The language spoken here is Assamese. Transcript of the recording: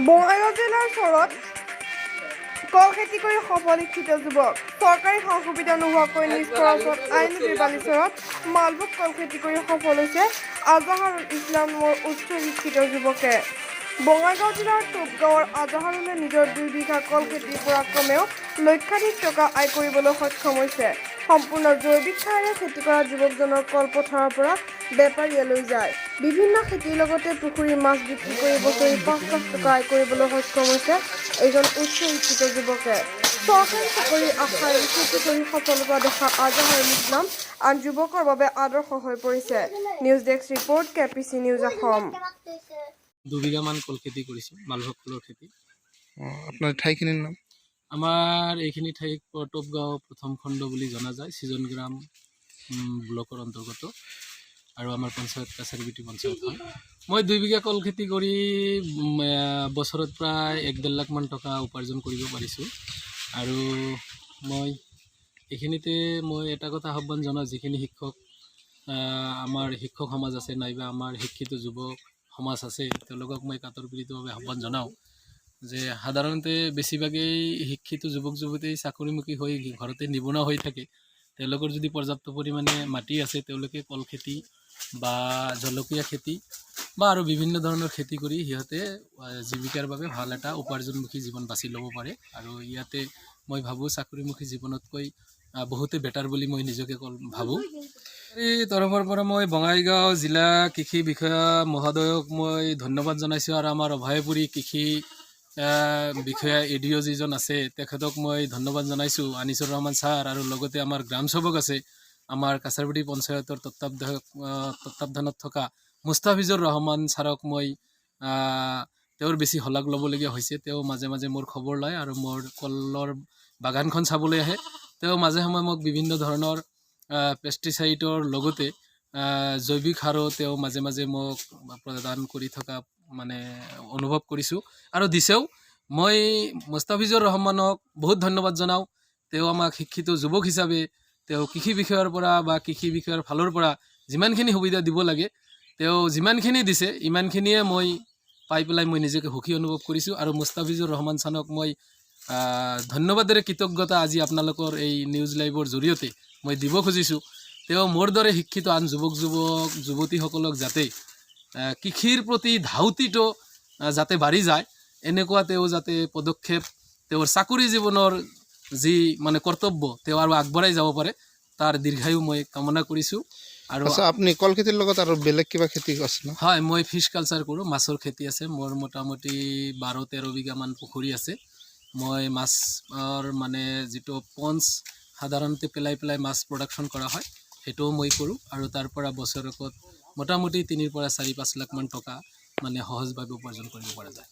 বঙাইগাঁও জিলাৰ চৰত কল খেতি কৰি সফল শিক্ষিত যুৱক চৰকাৰী সা সুবিধা নোহোৱাকৈ নিজ খৰচত আইনগিৰ বালিচৰত মালভোগ কল খেতি কৰি সফল হৈছে আজাহাৰুল ইছলাম নামৰ উচ্চ শিক্ষিত যুৱকে। বঙাইগাঁও জিলাৰ টোপগাঁৱৰ আজাহাৰুলে নিজৰ 2 বিঘা কল খেতিৰ পৰা কমেও লক্ষাধিক টকা আয় কৰিবলৈ সক্ষম হৈছে। সম্পূৰ্ণ জৈৱিক সাৰেৰে খেতি কৰা যুৱকজনৰ কলপথাৰৰ পৰা বেপাৰীয়ে লৈ যায়। বিভিন্ন খেতিৰ লগতে পুখুৰীৰ মাছ বিক্ৰী কৰি বছৰি 5 লাখ টকা আয় কৰিবলৈ সক্ষম হৈছে এজন উচ্চ শিক্ষিত যুৱকে। চৰকাৰী চাকৰিৰ আশাৰে খেতি কৰি সফলতা দেখা আজাহাৰুল ইছলাম আন যুৱকৰ বাবে আদৰ্শ হৈ পৰিছে। News desk report KPC news Assam. 2 বিঘামান কল খেতি কৰিছোঁ, মালভোগ কলৰ খেতি। আপোনাৰ ঠাইখিনিৰ নাম? আমাৰ এইখিনি ঠাইক টোপগাঁও প্ৰথম খণ্ড বুলি জনা যায়, সিজন গ্ৰাম ব্লকৰ অন্তৰ্গত আৰু আমাৰ পঞ্চায়ত কাছাৰীবিটি পঞ্চায়ত হয়। মই 2 বিঘা কল খেতি কৰি বছৰত প্ৰায় 1-1.5 লাখ মান টকা উপাৰ্জন কৰিব পাৰিছোঁ। আৰু মই এইখিনিতে এটা কথা আহ্বান জনাওঁ, যিখিনি শিক্ষক আমাৰ শিক্ষক সমাজ আছে নাইবা আমাৰ শিক্ষিত যুৱক সমাজ আছে, তেওঁলোকক মই কাতৰপীড়িতভাৱে আহ্বান জনাওঁ যে সাধাৰণতে বেছিভাগেই শিক্ষিত যুৱক যুৱতী চাকৰিমুখী হৈ ঘৰতে নিবনুৱা হৈ থাকে। তেওঁলোকৰ যদি পৰ্যাপ্ত পৰিমাণে মাটি আছে, তেওঁলোকে কল খেতি বা জলকীয়া খেতি বা আৰু বিভিন্ন ধৰণৰ খেতি কৰি সিহঁতে জীৱিকাৰ বাবে ভাল এটা উপাৰ্জনমুখী জীৱন বাছি ল'ব পাৰে। আৰু ইয়াতে মই ভাবোঁ চাকৰিমুখী জীৱনতকৈ বহুতে বেটাৰ বুলি মই নিজকে ভাবোঁ। এই তৰফৰ পৰা মই বঙাইগাঁও জিলা কৃষি বিষয়া মহোদয়ক মই ধন্যবাদ জনাইছোঁ আৰু আমাৰ অভয়পুৰী কৃষি বিষয়া ADO যিজন আছে তেখেতক মই ধন্যবাদ জনাইছোঁ, আনিছুৰ ৰহমান ছাৰ, আৰু লগতে আমাৰ গ্ৰাম সেৱক আছে আমাৰ কাছাৰবিটি পঞ্চায়তৰ তত্বাৱধানত থকা মুস্তাফিজুৰ ৰহমান ছাৰক মই তেওঁৰ বেছি শলাগ ল'বলগীয়া হৈছে। তেওঁ মাজে মাজে মোৰ খবৰ লয় আৰু মোৰ কলৰ বাগানখন চাবলৈ আহে। তেওঁ মাজে সময়ে মোক বিভিন্ন ধৰণৰ পেষ্টিচাইডৰ লগতে জৈৱিক সাৰো তেওঁ মাজে মাজে মোক প্ৰদান কৰি থকা মানে অনুভৱ কৰিছোঁ আৰু দিছেও। মই মুস্তাফিজুৰ ৰহমানক বহুত ধন্যবাদ জনাওঁ। তেওঁ আমাক শিক্ষিত যুৱক হিচাপে তেওঁ কৃষি বিষয়ৰ পৰা বা কৃষি বিষয়ৰ ফালৰ পৰা যিমানখিনি সুবিধা দিব লাগে তেওঁ যিমানখিনি দিছে ইমানখিনিয়ে মই পাই পেলাই মই নিজকে সুখী অনুভৱ কৰিছোঁ। আৰু মুস্তাফিজুৰ ৰহমান ছাৰক মই ধন্যবাদেৰে কৃতজ্ঞতা আজি আপোনালোকৰ এই নিউজ লাইভৰ জৰিয়তে মই দিব খুজিছোঁ। তেওঁ মোৰ দৰে শিক্ষিত আন যুৱক যুৱতীসকলক যাতে কৃষিৰ প্ৰতি ধাউতিটো যাতে বাঢ়ি যায়, এনেকুৱা তেওঁ যাতে পদক্ষেপ তেওঁৰ চাকৰি জীৱনৰ যি মানে কৰ্তব্য তেওঁ আৰু আগবঢ়াই যাব পাৰে, তাৰ দীৰ্ঘায়ু মই কামনা কৰিছোঁ। আৰু আপুনি কল খেতিৰ লগত আৰু বেলেগ কিবা খেতি আছে ন? হয়, মই ফিছ কালচাৰ কৰোঁ, মাছৰ খেতি আছে মোৰ। মোটামুটি 12-13 বিঘামান পুখুৰী আছে। মই মাছৰ মানে যিটো পঞ্চ সাধাৰণতে পেলাই মাছ প্ৰডাকশ্যন কৰা হয় সেইটোও মই কৰোঁ। আৰু তাৰ পৰা বছৰেকত মোটামুটি 3-4-5 লাখ মান টকা মানে সহজভাৱে উপাৰ্জন কৰিব পৰা যায়।